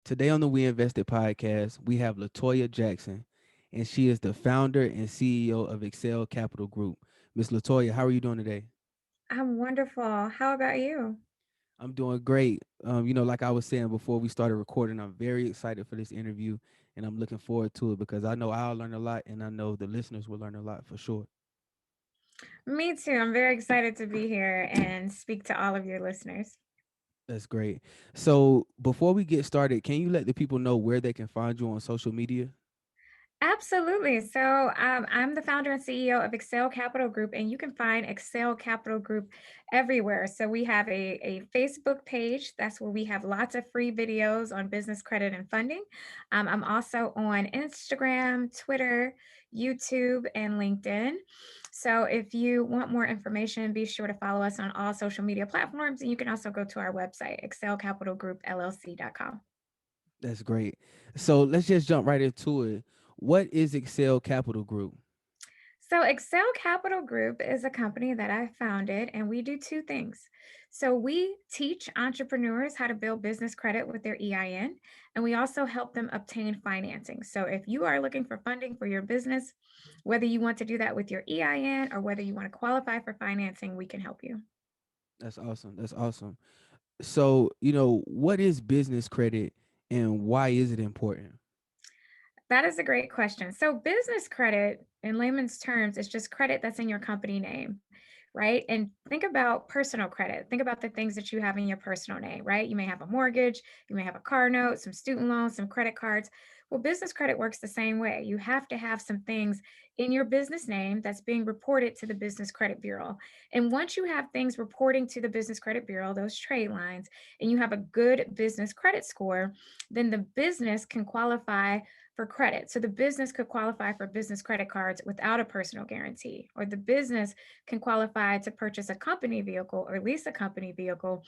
Today on the WEInvested podcast, we have LaToya Jackson, and she is the founder and CEO of Excel Capital Group. Miss LaToya, how are you doing today? I'm wonderful. How about you? I'm doing great. Like I was saying before we started recording, I'm very excited for this interview, and I'm looking forward to it because I know I'll learn a lot, and I know the listeners will learn a lot for sure. Me too. I'm very excited to be here and speak to all of your listeners. That's great. So before we get started, can you let the people know where they can find you on social media? Absolutely. So I'm the founder and CEO of Excel Capital Group, and you can find Excel Capital Group everywhere. So we have a Facebook page. That's where we have lots of free videos on business credit and funding. I'm also on Instagram, Twitter, YouTube, and LinkedIn. So if you want more information, be sure to follow us on all social media platforms. And you can also go to our website, excelcapitalgroupllc.com. That's great. So let's just jump right into it. What is Excel Capital Group? So, Excel Capital Group is a company that I founded, and we do two things. So, we teach entrepreneurs how to build business credit with their EIN, and we also help them obtain financing. So, if you are looking for funding for your business, whether you want to do that with your EIN or whether you want to qualify for financing, we can help you. That's awesome. That's awesome. So, what is business credit and why is it important? That is a great question. So, business credit, in layman's terms, is just credit that's in your company name, right? And think about personal credit. Think about the things that you have in your personal name, right? You may have a mortgage, you may have a car note, some student loans, some credit cards. Well, business credit works the same way. You have to have some things in your business name that's being reported to the Business Credit Bureau. And once you have things reporting to the Business Credit Bureau, those trade lines, and you have a good business credit score, then the business can qualify for credit. So the business could qualify for business credit cards without a personal guarantee, or the business can qualify to purchase a company vehicle or lease a company vehicle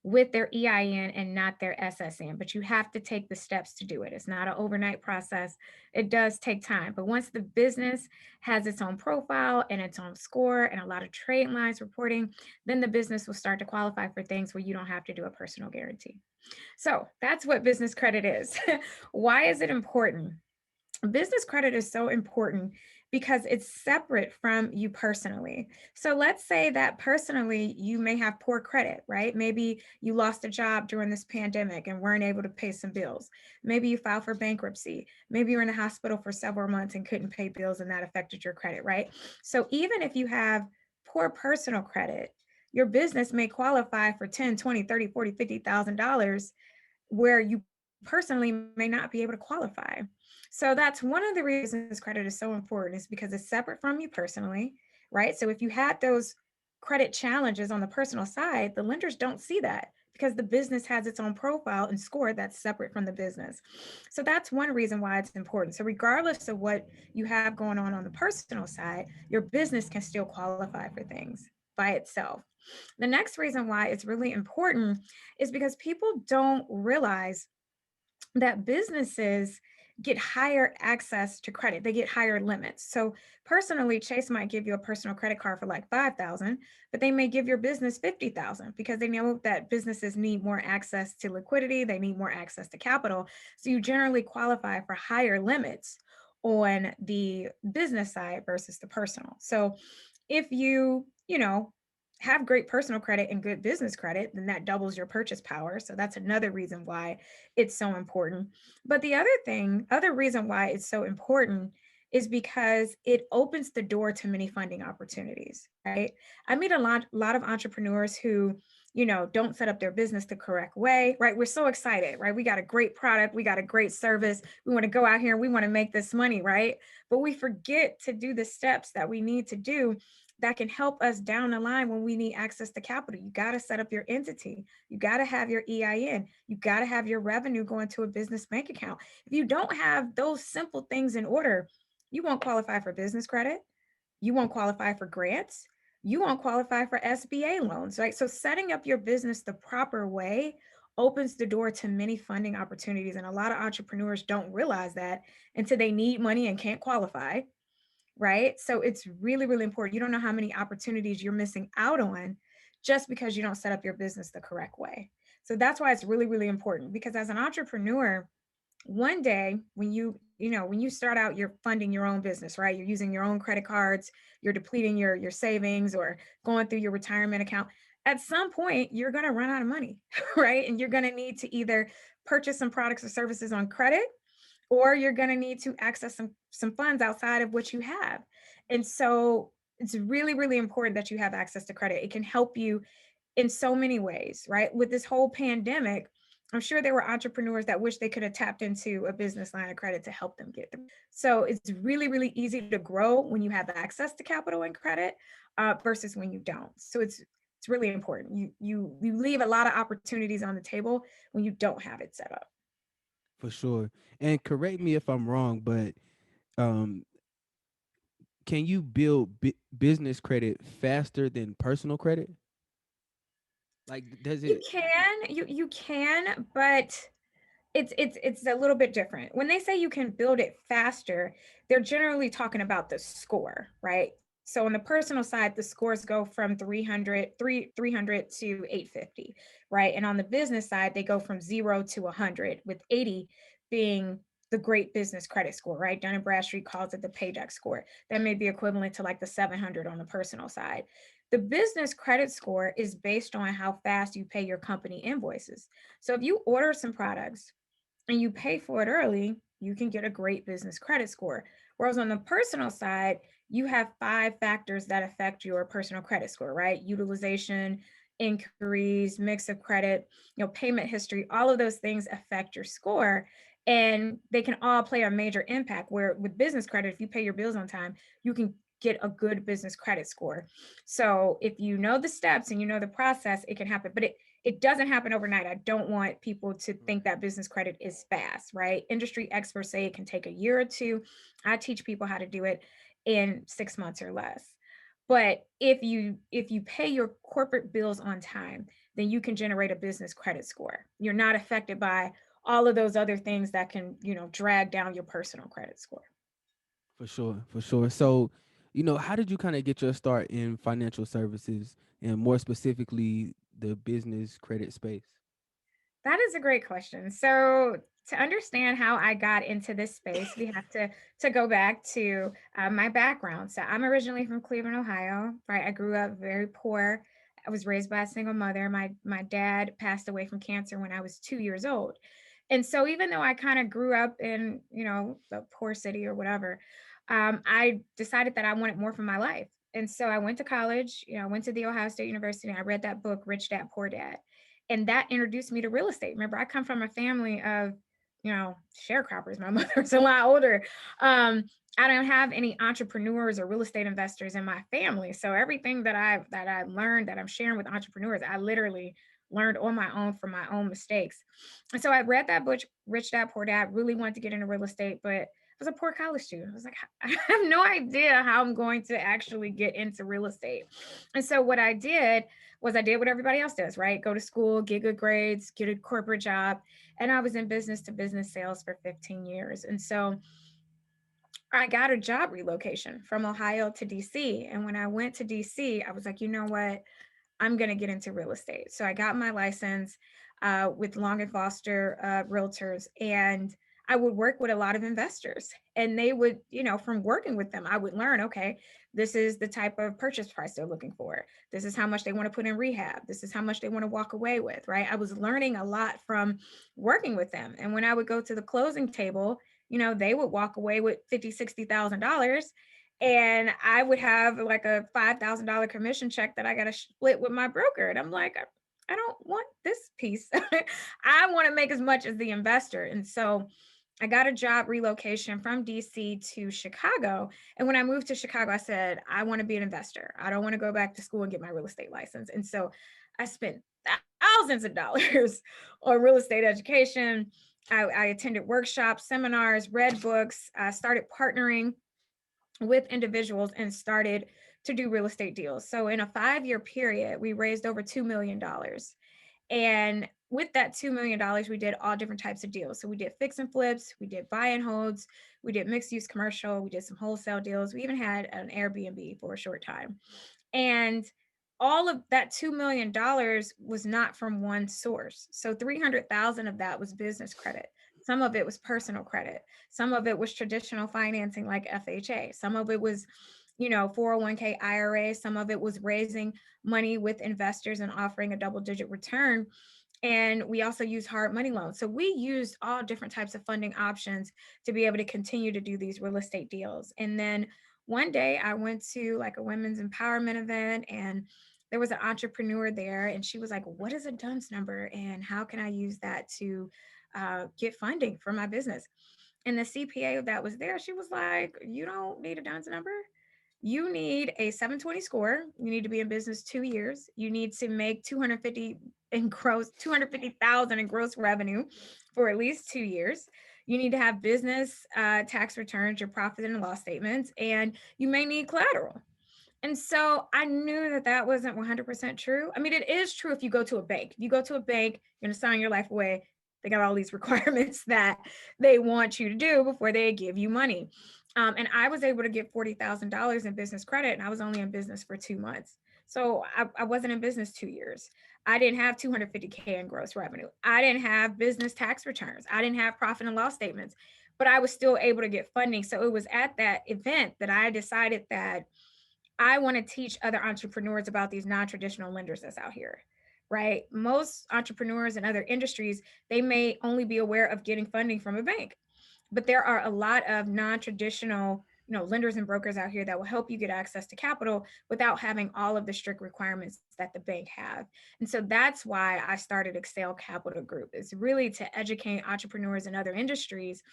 with their EIN and not their SSN. But you have to take the steps to do it. It's not an overnight process. It does take time. But once the business has its own profile and its own score and a lot of trade lines reporting, then the business will start to qualify for things where you don't have to do a personal guarantee. So that's what business credit is. Why is it important? Business credit is so important because it's separate from you personally. So let's say that personally you may have poor credit, right? Maybe you lost a job during this pandemic and weren't able to pay some bills. Maybe you filed for bankruptcy. Maybe you're in a hospital for several months and couldn't pay bills and that affected your credit, right? So even if you have poor personal credit, your business may qualify for 10, 20, 30, 40, $50,000 where you personally may not be able to qualify. So that's one of the reasons business credit is so important is because it's separate from you personally, right? So if you had those credit challenges on the personal side, the lenders don't see that because the business has its own profile and score that's separate from the business. So that's one reason why it's important. So regardless of what you have going on the personal side, your business can still qualify for things by itself. The next reason why it's really important is because people don't realize that businesses get higher access to credit. They get higher limits. So personally, Chase might give you a personal credit card for like 5,000, but they may give your business 50,000 because they know that businesses need more access to liquidity, they need more access to capital. So you generally qualify for higher limits on the business side versus the personal. So if you have great personal credit and good business credit, then that doubles your purchase power. So that's another reason why it's so important. But the other reason why it's so important is because it opens the door to many funding opportunities, right? I meet a lot of entrepreneurs who, don't set up their business the correct way, right? We're so excited, right? We got a great product, we got a great service. We want to go out here and we want to make this money, right? But we forget to do the steps that we need to do that can help us down the line when we need access to capital. You got to set up your entity. You got to have your EIN. You got to have your revenue going to a business bank account. If you don't have those simple things in order, you won't qualify for business credit. You won't qualify for grants. You won't qualify for SBA loans, right? So setting up your business the proper way opens the door to many funding opportunities. And a lot of entrepreneurs don't realize that until they need money and can't qualify, right? So it's really, really important. You don't know how many opportunities you're missing out on just because you don't set up your business the correct way. So that's why it's really, really important, because as an entrepreneur, one day when when you start out, you're funding your own business, right? You're using your own credit cards, you're depleting your savings, or going through your retirement account. At some point you're going to run out of money, right? And you're going to need to either purchase some products or services on credit, or you're going to need to access some funds outside of what you have. And so it's really, really important that you have access to credit. It can help you in so many ways, right? With this whole pandemic, I'm sure there were entrepreneurs that wish they could have tapped into a business line of credit to help them get through. So it's really, really easy to grow when you have access to capital and credit, versus when you don't. So it's really important. You leave a lot of opportunities on the table when you don't have it set up. For sure. And correct me if I'm wrong, but um, can you build business credit faster than personal credit? Like, does You it? can, you can, but it's a little bit different. When they say you can build it faster, they're generally talking about the score, right? So on the personal side, the scores go from 300 to 850, right? And on the business side, they go from 0 to 100, with 80 being the great business credit score, right? Dun and Bradstreet calls it the paycheck score. That may be equivalent to like the 700 on the personal side. The business credit score is based on how fast you pay your company invoices. So if you order some products and you pay for it early, you can get a great business credit score. Whereas on the personal side, you have five factors that affect your personal credit score, right? Utilization, inquiries, mix of credit, payment history, all of those things affect your score. And they can all play a major impact. Where with business credit, if you pay your bills on time, you can get a good business credit score. So if you know the steps and you know the process, it can happen. But it doesn't happen overnight. I don't want people to think Right. that business credit is fast, right? Industry experts say it can take a year or two. I teach people how to do it in 6 months or less. But if you pay your corporate bills on time, then you can generate a business credit score. You're not affected by all of those other things that can, drag down your personal credit score. For sure, for sure. So, how did you kind of get your start in financial services and more specifically the business credit space? That is a great question. So, to understand how I got into this space, we have to go back to my background. So, I'm originally from Cleveland, Ohio. Right, I grew up very poor. I was raised by a single mother. My dad passed away from cancer when I was 2 years old, and so even though I kind of grew up in the poor city or whatever, I decided that I wanted more from my life. And so I went to college. I went to the Ohio State University. And I read that book, Rich Dad Poor Dad, and that introduced me to real estate. Remember, I come from a family of, sharecroppers. My mother's a lot older. I don't have any entrepreneurs or real estate investors in my family. So everything that I learned that I'm sharing with entrepreneurs, I literally learned on my own from my own mistakes. And so I read that book, Rich Dad Poor Dad, really wanted to get into real estate, but I was a poor college student. I was like, I have no idea how I'm going to actually get into real estate. And so what I did was I did what everybody else does, right? Go to school, get good grades, get a corporate job. And I was in business to business sales for 15 years. And so I got a job relocation from Ohio to DC. And when I went to DC, I was like, you know what? I'm going to get into real estate. So I got my license with Long and Foster Realtors, and I would work with a lot of investors. And they would, from working with them, I would learn, okay, this is the type of purchase price they're looking for. This is how much they want to put in rehab. This is how much they want to walk away with, right? I was learning a lot from working with them. And when I would go to the closing table, they would walk away with $50,000, $60,000, and I would have like a $5,000 commission check that I got to split with my broker. And I'm like, I don't want this piece. I want to make as much as the investor. And so I got a job relocation from DC to Chicago. And when I moved to Chicago, I said, I want to be an investor. I don't want to go back to school and get my real estate license. And so I spent thousands of dollars on real estate education. I attended workshops, seminars, read books, started partnering with individuals and started to do real estate deals. So in a 5-year period, we raised over $2 million. And with that $2 million, we did all different types of deals. So we did fix and flips, we did buy and holds, we did mixed use commercial, we did some wholesale deals. We even had an Airbnb for a short time. And all of that $2 million was not from one source. So 300,000 of that was business credit. Some of it was personal credit. Some of it was traditional financing like FHA. Some of it was, 401k IRA. Some of it was raising money with investors and offering a double-digit return. And we also use hard money loans. So we used all different types of funding options to be able to continue to do these real estate deals. And then one day I went to like a women's empowerment event, and there was an entrepreneur there, and she was like, "What is a DUNS number and how can I use that to get funding for my business?" And the CPA that was there, she was like, "You don't need a DUNS number. You need a 720 score. You need to be in business 2 years. You need to make 250,000 in gross revenue for at least 2 years. You need to have business tax returns, your profit and loss statements, and you may need collateral." And so I knew that that wasn't 100% true. I mean, it is true if you go to a bank. If you go to a bank, you're going to sign your life away. They got all these requirements that they want you to do before they give you money. And I was able to get $40,000 in business credit, and I was only in business for 2 months. So I wasn't in business 2 years. I didn't have 250K in gross revenue. I didn't have business tax returns. I didn't have profit and loss statements, but I was still able to get funding. So it was at that event that I decided that I want to teach other entrepreneurs about these non-traditional lenders that's out here, right? Most entrepreneurs in other industries, they may only be aware of getting funding from a bank, but there are a lot of non-traditional, lenders and brokers out here that will help you get access to capital without having all of the strict requirements that the bank have. And so that's why I started Excel Capital Group, is really to educate entrepreneurs in other industries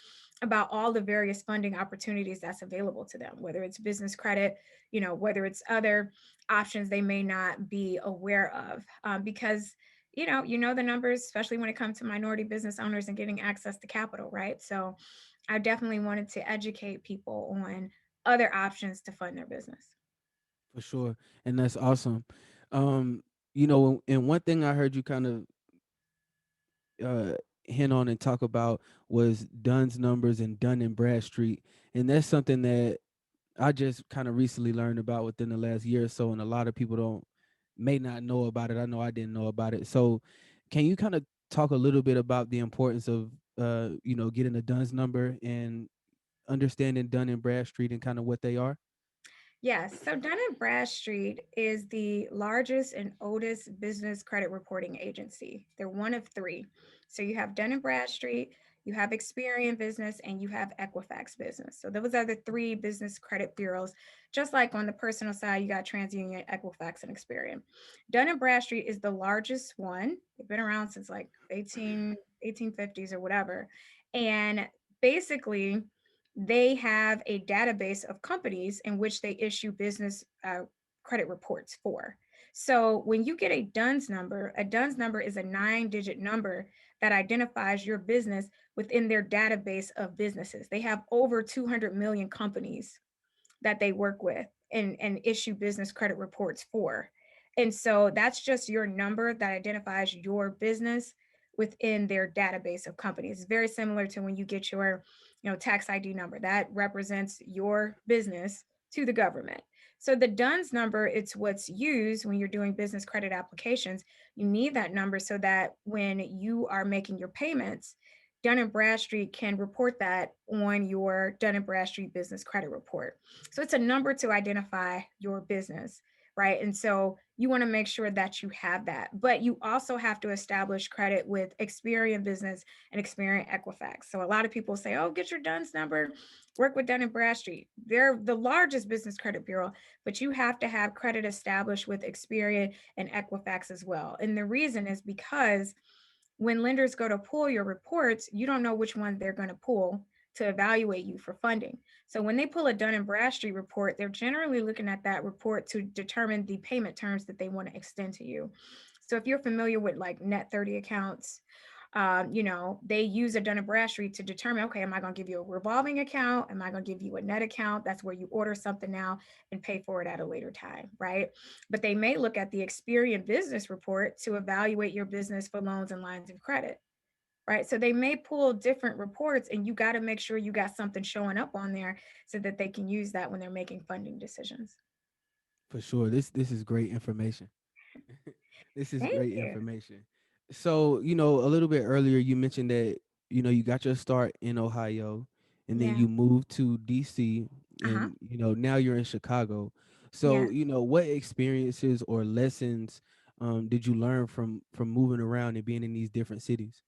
about all the various funding opportunities that's available to them, whether it's business credit, whether it's other options they may not be aware of, because the numbers, especially when it comes to minority business owners and getting access to capital, right? So I definitely wanted to educate people on other options to fund their business. For sure, and that's awesome. Um, and one thing I heard you kind of uh hint on and talk about was Dunn's numbers and Dun and Bradstreet, and that's something that I just kind of recently learned about within the last year or so, and a lot of people don't may not know about it. I know I didn't know about it. So, can you kind of talk a little bit about the importance of getting a Dunn's number and understanding Dun and Bradstreet and kind of what they are? Yes. So Dun and Bradstreet is the largest and oldest business credit reporting agency. They're one of three. So you have Dun and Bradstreet, you have Experian Business, and you have Equifax Business. So those are the three business credit bureaus. Just like on the personal side, you got TransUnion, Equifax, and Experian. Dun and Bradstreet is the largest one. They've been around since like 1850s or whatever. And basically, they have a database of companies in which they issue business credit reports for. So when you get a DUNS number is a 9-digit number that identifies your business within their database of businesses. They have over 200 million companies that they work with and issue business credit reports for. And so that's just your number that identifies your business within their database of companies. It's very similar to when you get your, tax ID number. That represents your business to the government. So the DUNS number, it's what's used when you're doing business credit applications. You need that number so that when you are making your payments, Dun and Bradstreet can report that on your Dun and Bradstreet business credit report. So it's a number to identify your business, right? And so you want to make sure that you have that. But you also have to establish credit with Experian Business and Experian Equifax. So a lot of people say, oh, get your DUNS number, work with Dun and Bradstreet. They're the largest business credit bureau, but you have to have credit established with Experian and Equifax as well. And the reason is because when lenders go to pull your reports, you don't know which one they're going to pull to evaluate you for funding. So when they pull a Dun and Bradstreet report, they're generally looking at that report to determine the payment terms that they want to extend to you. So if you're familiar with like net 30 accounts, they use a Dun and Bradstreet to determine, okay, am I going to give you a revolving account? Am I going to give you a net account? That's where you order something now and pay for it at a later time, right? But they may look at the Experian business report to evaluate your business for loans and lines of credit, right? So they may pull different reports, and you got to make sure you got something showing up on there so that they can use that when they're making funding decisions. For sure, this is great information. This is Thank great you. information. So, a little bit earlier you mentioned that, you got your start in Ohio and then Yeah. you moved to DC Uh-huh. and, now you're in Chicago. So, Yes. what experiences or lessons did you learn from moving around and being in these different cities?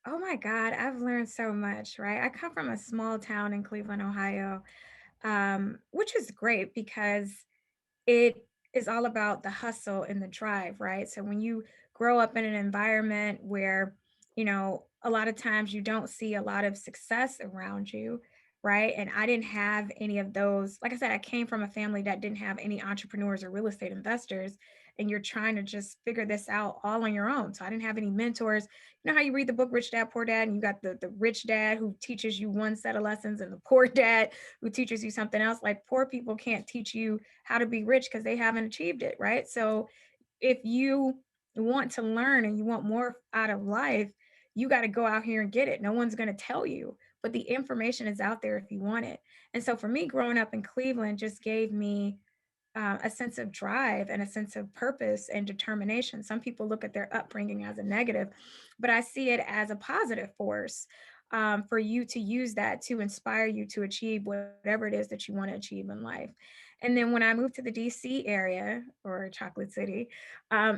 Oh my God, I've learned so much, right? I come from a small town in Cleveland, Ohio, which is great because it is all about the hustle and the drive, right? So when you grow up in an environment where, a lot of times you don't see a lot of success around you, right? And I didn't have any of those. Like I said, I came from a family that didn't have any entrepreneurs or real estate investors. And you're trying to just figure this out all on your own. So I didn't have any mentors. You know how you read the book Rich Dad, Poor Dad, and you got the rich dad who teaches you one set of lessons and the poor dad who teaches you something else. Like poor people can't teach you how to be rich because they haven't achieved it, right? So if you want to learn and you want more out of life, you got to go out here and get it. No one's going to tell you, but the information is out there if you want it. And so for me, growing up in Cleveland just gave me a sense of drive and a sense of purpose and determination. Some people look at their upbringing as a negative, but I see it as a positive force for you to use that to inspire you to achieve whatever it is that you want to achieve in life. And then when I moved to the DC area or Chocolate City,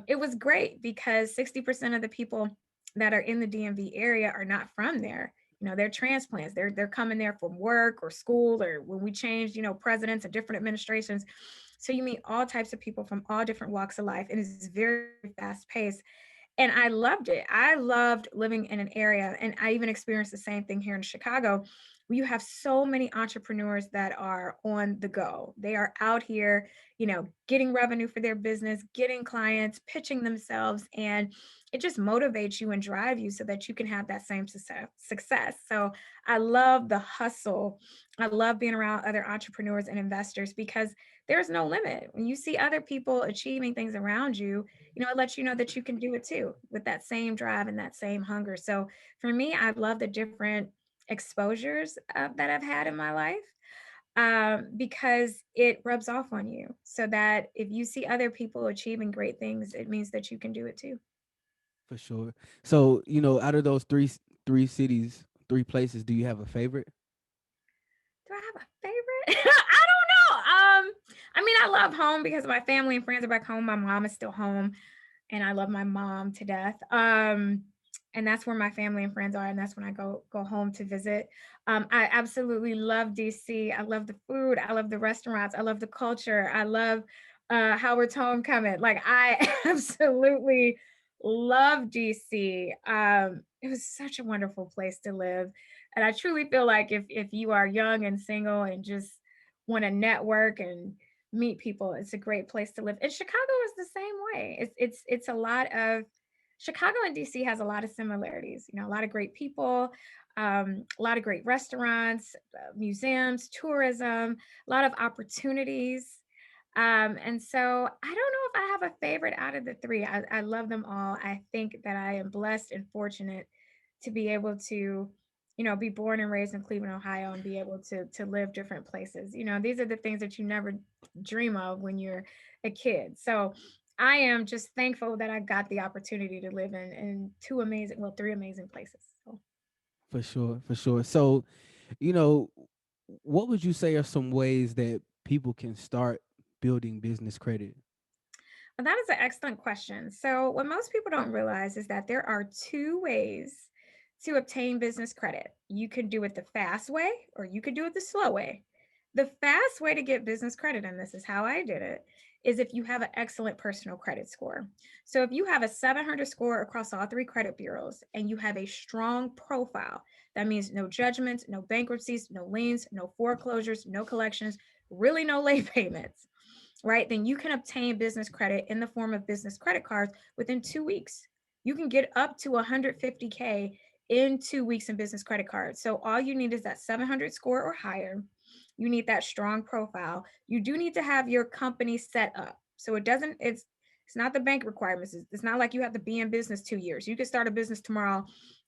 it was great because 60% of the people that are in the DMV area are not from there. They're transplants. They're coming there from work or school, or when we changed, presidents and different administrations. So you meet all types of people from all different walks of life, and it's very, very fast paced. And I loved it. I loved living in an area, and I even experienced the same thing here in Chicago, where you have so many entrepreneurs that are on the go. They are out here, getting revenue for their business, getting clients, pitching themselves, and it just motivates you and drive you so that you can have that same success. So I love the hustle. I love being around other entrepreneurs and investors because there's no limit. When you see other people achieving things around you, it lets you know that you can do it too with that same drive and that same hunger. So for me, I love the different exposures that I've had in my life because it rubs off on you. So that if you see other people achieving great things, it means that you can do it too. For sure. So, out of those three cities, three places, do you have a favorite? Do I have a favorite? I don't know. I mean, I love home because my family and friends are back home. My mom is still home, and I love my mom to death. And that's where my family and friends are, and that's when I go home to visit. I absolutely love DC. I love the food. I love the restaurants. I love the culture. I love Howard's Homecoming. Like I absolutely love DC. It was such a wonderful place to live, and I truly feel like if you are young and single and just want to network and meet people, it's a great place to live. And Chicago is the same way. It's a lot of Chicago and DC has a lot of similarities. A lot of great people, a lot of great restaurants, museums, tourism, a lot of opportunities. And so I don't know if I have a favorite out of the three. I love them all. I think that I am blessed and fortunate to be able to, be born and raised in Cleveland, Ohio, and be able to live different places. These are the things that you never dream of when you're a kid. So I am just thankful that I got the opportunity to live in three amazing places. So For sure, for sure. So, you know, what would you say are some ways that people can start building business credit? well, that is an excellent question. So, what most people don't realize is that there are two ways to obtain business credit. You can do it the fast way or you could do it the slow way. The fast way to get business credit, and this is how I did it, is if you have an excellent personal credit score. So, if you have a 700 score across all three credit bureaus and you have a strong profile, that means no judgments, no bankruptcies, no liens, no foreclosures, no collections, really no late payments, right? Then you can obtain business credit in the form of business credit cards within 2 weeks. You can get up to 150K in 2 weeks in business credit cards. So all you need is that 700 score or higher. You need that strong profile. You do need to have your company set up. So it's not the bank requirements. It's not like you have to be in business 2 years. You can start a business tomorrow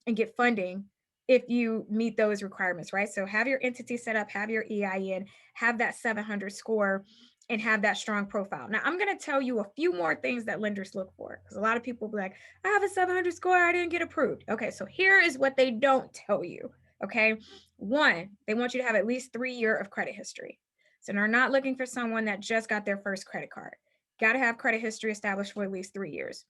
and get funding if you meet those requirements, right? So have your entity set up, have your EIN, have that 700 score, and have that strong profile. Now, I'm going to tell you a few more things that lenders look for, because a lot of people will be like, I have a 700 score, I didn't get approved. Okay, so here is what they don't tell you. Okay, one, they want you to have at least 3 years of credit history. So they're not looking for someone that just got their first credit card. Got to have credit history established for at least 3 years.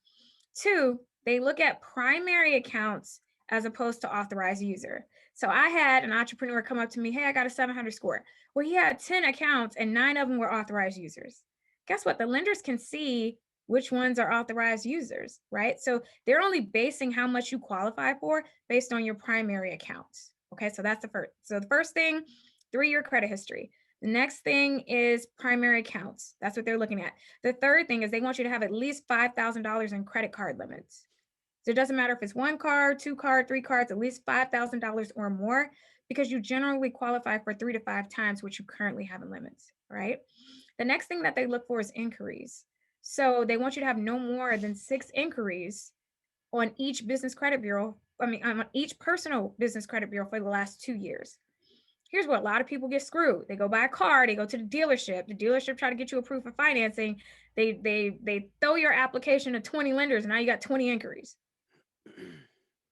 Two, they look at primary accounts as opposed to authorized user. So I had an entrepreneur come up to me, hey, I got a 700 score. Well, he had 10 accounts and 9 of them were authorized users. Guess what? The lenders can see which ones are authorized users, right? So they're only basing how much you qualify for based on your primary accounts. Okay, so that's the first. So the first thing, 3 year credit history. The next thing is primary accounts. That's what they're looking at. The third thing is they want you to have at least $5,000 in credit card limits. So it doesn't matter if it's 1 card, 2 card, 3 cards, at least $5,000 or more, because you generally qualify for 3 to 5 times what you currently have in limits, right? The next thing that they look for is inquiries. So they want you to have no more than 6 inquiries on each business credit bureau. On each personal business credit bureau for the last 2 years. Here's what a lot of people get screwed. They go buy a car, they go to the dealership try to get you approved for financing. They throw your application to 20 lenders, and now you got 20 inquiries.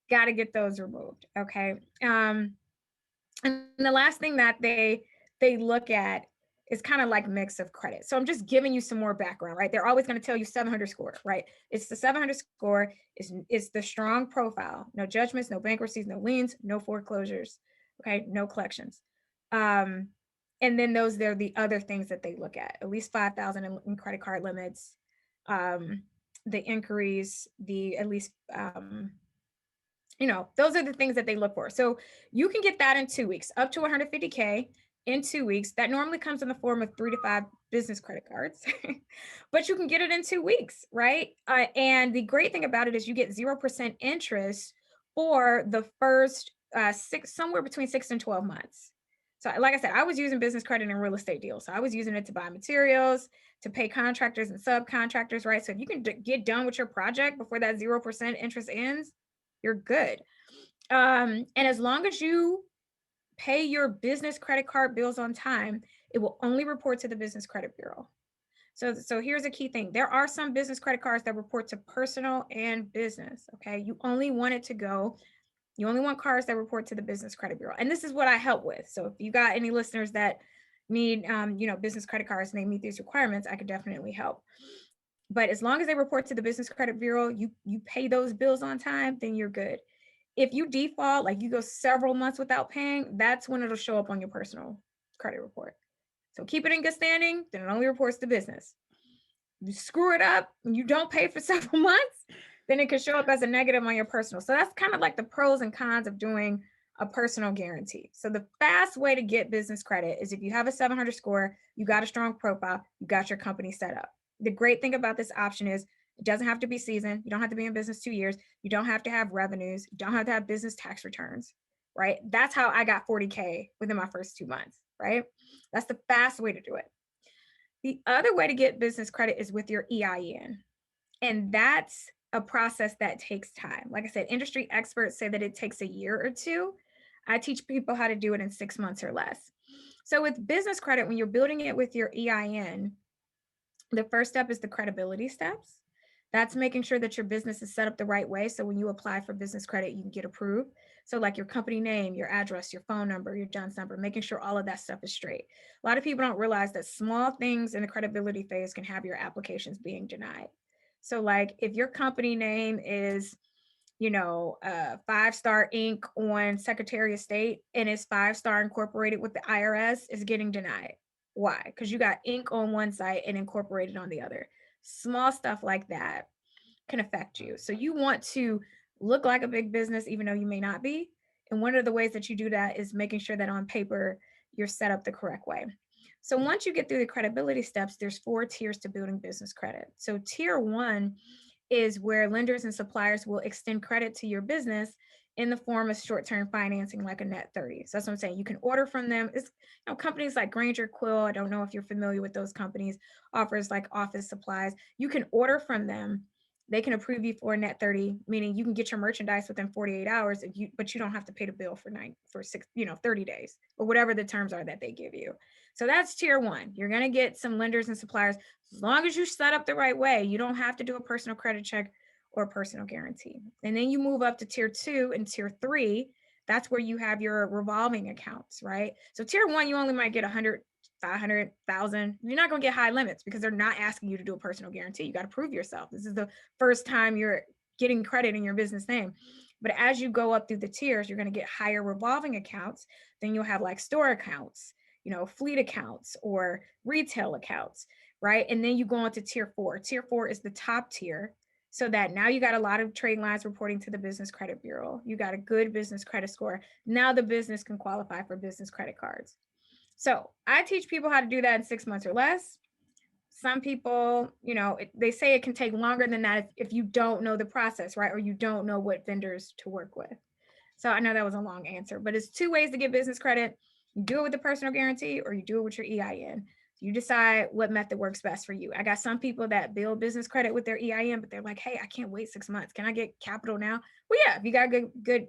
Got to get those removed. Okay. And the last thing that they look at is kind of like mix of credit. So I'm just giving you some more background, right? They're always going to tell you 700 score, right? It's the 700 score, is the strong profile, no judgments, no bankruptcies, no liens, no foreclosures, okay, no collections. Um, and then they're the other things that they look at least 5,000 in credit card limits, um, the inquiries, the at least those are the things that they look for. So you can get that in 2 weeks, up to 150K in 2 weeks. That normally comes in the form of 3 to 5 business credit cards, but you can get it in 2 weeks, right? And the great thing about it is you get 0% interest for the first somewhere between 6 and 12 months. So, like I said, I was using business credit in real estate deals. So I was using it to buy materials, to pay contractors and subcontractors, right? So if you can get done with your project before that 0% interest ends, you're good. And as long as you pay your business credit card bills on time, it will only report to the business credit bureau. So here's a key thing. There are some business credit cards that report to personal and business. Okay. You only want cards that report to the business credit bureau. And this is what I help with. So if you got any listeners that need, business credit cards and they meet these requirements, I could definitely help. But as long as they report to the business credit bureau, you pay those bills on time, then you're good. If you default, like you go several months without paying, that's when it'll show up on your personal credit report. So keep it in good standing, then it only reports to business. You screw it up, and you don't pay for several months, then it can show up as a negative on your personal. So that's kind of like the pros and cons of doing a personal guarantee. So the fast way to get business credit is if you have a 700 score, you got a strong profile, you got your company set up. The great thing about this option is it doesn't have to be seasoned. You don't have to be in business 2 years. You don't have to have revenues. You don't have to have business tax returns, right? That's how I got 40K within my first 2 months, right? That's the fast way to do it. The other way to get business credit is with your EIN. And that's a process that takes time. Like I said, industry experts say that it takes a year or two. I teach people how to do it in 6 months or less. So with business credit, when you're building it with your EIN, the first step is the credibility steps. That's making sure that your business is set up the right way. So when you apply for business credit, you can get approved. So like your company name, your address, your phone number, your DUNS number, making sure all of that stuff is straight. A lot of people don't realize that small things in the credibility phase can have your applications being denied. So like if your company name is, 5 Star Inc. on Secretary of State and it's 5 Star incorporated with the IRS, is getting denied. Why? Because you got Inc. on one site and incorporated on the other. Small stuff like that can affect you. So you want to look like a big business, even though you may not be. And one of the ways that you do that is making sure that on paper you're set up the correct way. So once you get through the credibility steps, there's 4 tiers to building business credit. So tier 1 is where lenders and suppliers will extend credit to your business in the form of short-term financing, like a net 30. So that's what I'm saying. You can order from them. It's companies like Granger, Quill. I don't know if you're familiar with those companies. Offers like office supplies. You can order from them They can approve you for a net 30, meaning you can get your merchandise within 48 hours, but you don't have to pay the bill for 30 days or whatever the terms are that they give you. So that's tier one. You're going to get some lenders and suppliers. As long as you set up the right way, you don't have to do a personal credit check or a personal guarantee. And then you move up to tier two and tier three. That's where you have your revolving accounts, right? So tier one, you only might get 100, 500,000. You're not going to get high limits because they're not asking you to do a personal guarantee. You got to prove yourself. This is the first time you're getting credit in your business name. But as you go up through the tiers, you're going to get higher revolving accounts. Then you'll have like store accounts, fleet accounts or retail accounts, right? And then you go on to tier four. Tier four is the top tier. So that now you got a lot of trade lines reporting to the Business Credit Bureau. You got a good business credit score. Now the business can qualify for business credit cards. So I teach people how to do that in 6 months or less. Some people, they say it can take longer than that if you don't know the process, right? Or you don't know what vendors to work with. So I know that was a long answer, but it's two ways to get business credit. You do it with the personal guarantee or you do it with your EIN. You decide what method works best for you. I got some people that build business credit with their EIN, but they're like, hey, I can't wait 6 months. Can I get capital now? Well, yeah, if you got good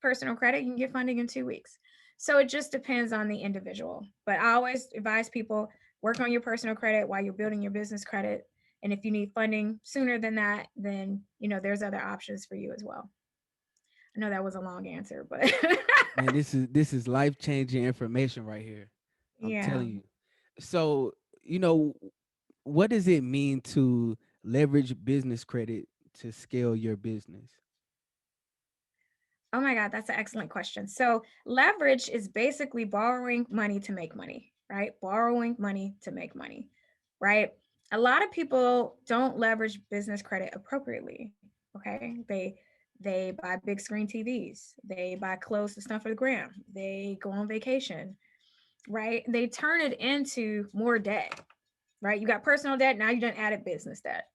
personal credit, you can get funding in 2 weeks. So it just depends on the individual. But I always advise people work on your personal credit while you're building your business credit. And if you need funding sooner than that, then there's other options for you as well. I know that was a long answer, but Man, this is life changing information right here. I'm yeah. telling you. So, you know, what does it mean to leverage business credit to scale your business? Oh my God, that's an excellent question. So, leverage is basically borrowing money to make money, right? Borrowing money to make money, right? A lot of people don't leverage business credit appropriately. Okay. They buy big screen TVs, they buy clothes to stuff for the gram, they go on vacation, right? They turn it into more debt, right? You got personal debt, now you done added business debt.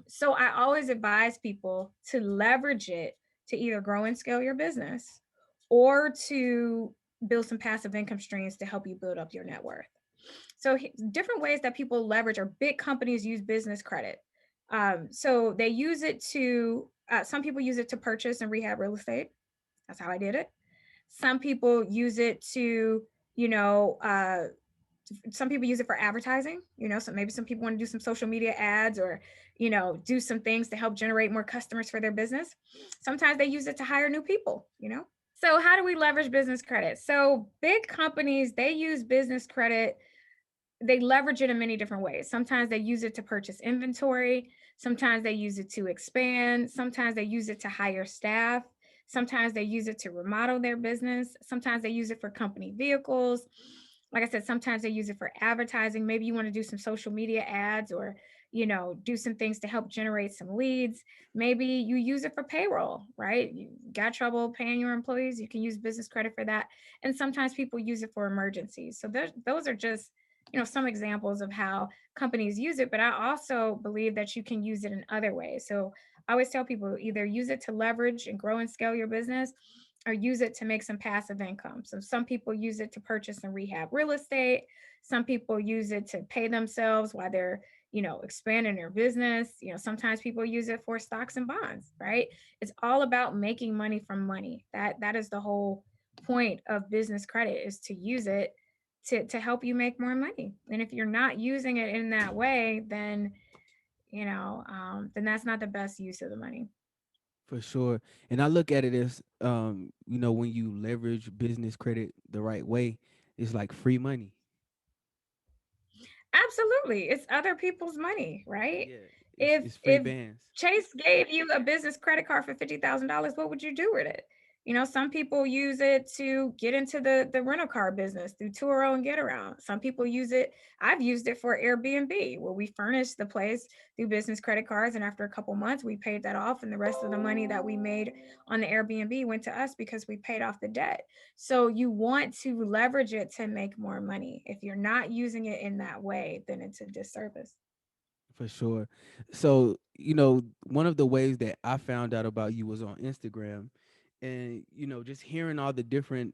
So I always advise people to leverage it to either grow and scale your business or to build some passive income streams to help you build up your net worth. So different ways that people leverage or big companies use business credit. So they use it to, some people use it to purchase and rehab real estate. That's how I did it. Some people use it to, you know, uh, some people use it for advertising, so maybe some people want to do some social media ads or do some things to help generate more customers for their business. Sometimes they use it to hire new people. So how do we leverage business credit? So big companies, they use business credit, they leverage it in many different ways. Sometimes they use it to purchase inventory. Sometimes they use it to expand. Sometimes they use it to hire staff. Sometimes they use it to remodel their business. Sometimes they use it for company vehicles. Like I said, sometimes they use it for advertising. Maybe you want to do some social media ads or, do some things to help generate some leads. Maybe you use it for payroll, right? You got trouble paying your employees, you can use business credit for that. And sometimes people use it for emergencies. So those are just some examples of how companies use it, but I also believe that you can use it in other ways. So I always tell people either use it to leverage and grow and scale your business or use it to make some passive income. So some people use it to purchase and rehab real estate. Some people use it to pay themselves while they're expanding their business. Sometimes people use it for stocks and bonds, right? It's all about making money from money. That is the whole point of business credit, is to use it to help you make more money. And if you're not using it in that way, then that's not the best use of the money. For sure. And I look at it as when you leverage business credit the right way, it's like free money. Absolutely. It's other people's money, right? Yeah. It's If it's free if bands. Chase gave you a business credit card for $50,000, what would you do with it? Some people use it to get into the rental car business through Turo and Get Around. Some people use it. I've used it for Airbnb, where we furnished the place through business credit cards, and after a couple months, we paid that off, and the rest of the money that we made on the Airbnb went to us because we paid off the debt. So you want to leverage it to make more money. If you're not using it in that way, then it's a disservice. For sure. So, one of the ways that I found out about you was on Instagram, and just hearing all the different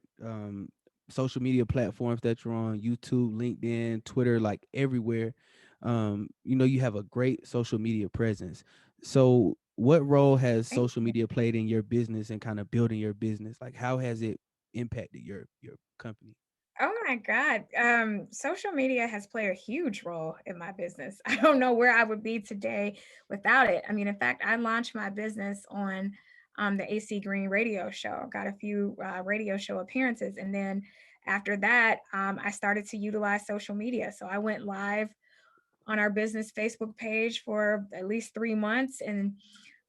social media platforms that you're on, YouTube, LinkedIn, Twitter, like everywhere. You have a great social media presence. So, what role has Thank social you. media played in your business and kind of building your business? Like, how has it impacted your company? Oh my God. Social media has played a huge role in my business. I don't know where I would be today without it. I mean, in fact, I launched my business on the AC Green radio show, got a few radio show appearances. And then after that, I started to utilize social media. So I went live on our business Facebook page for at least 3 months.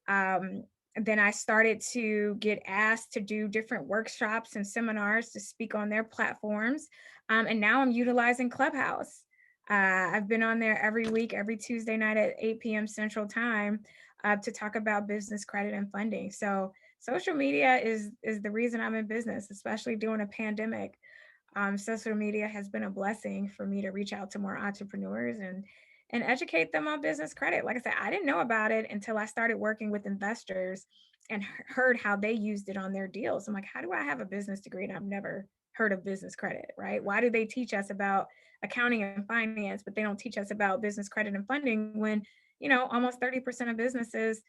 Um, and then I started to get asked to do different workshops and seminars to speak on their platforms. And now I'm utilizing Clubhouse. I've been on there every week, every Tuesday night at 8 p.m. Central Time to talk about business credit and funding. So social media is the reason I'm in business, especially during a pandemic. Social media has been a blessing for me to reach out to more entrepreneurs and educate them on business credit. Like I said, I didn't know about it until I started working with investors and heard how they used it on their deals. I'm like, how do I have a business degree and I've never heard of business credit, right? Why do they teach us about accounting and finance, but they don't teach us about business credit and funding when, almost 30% of businesses,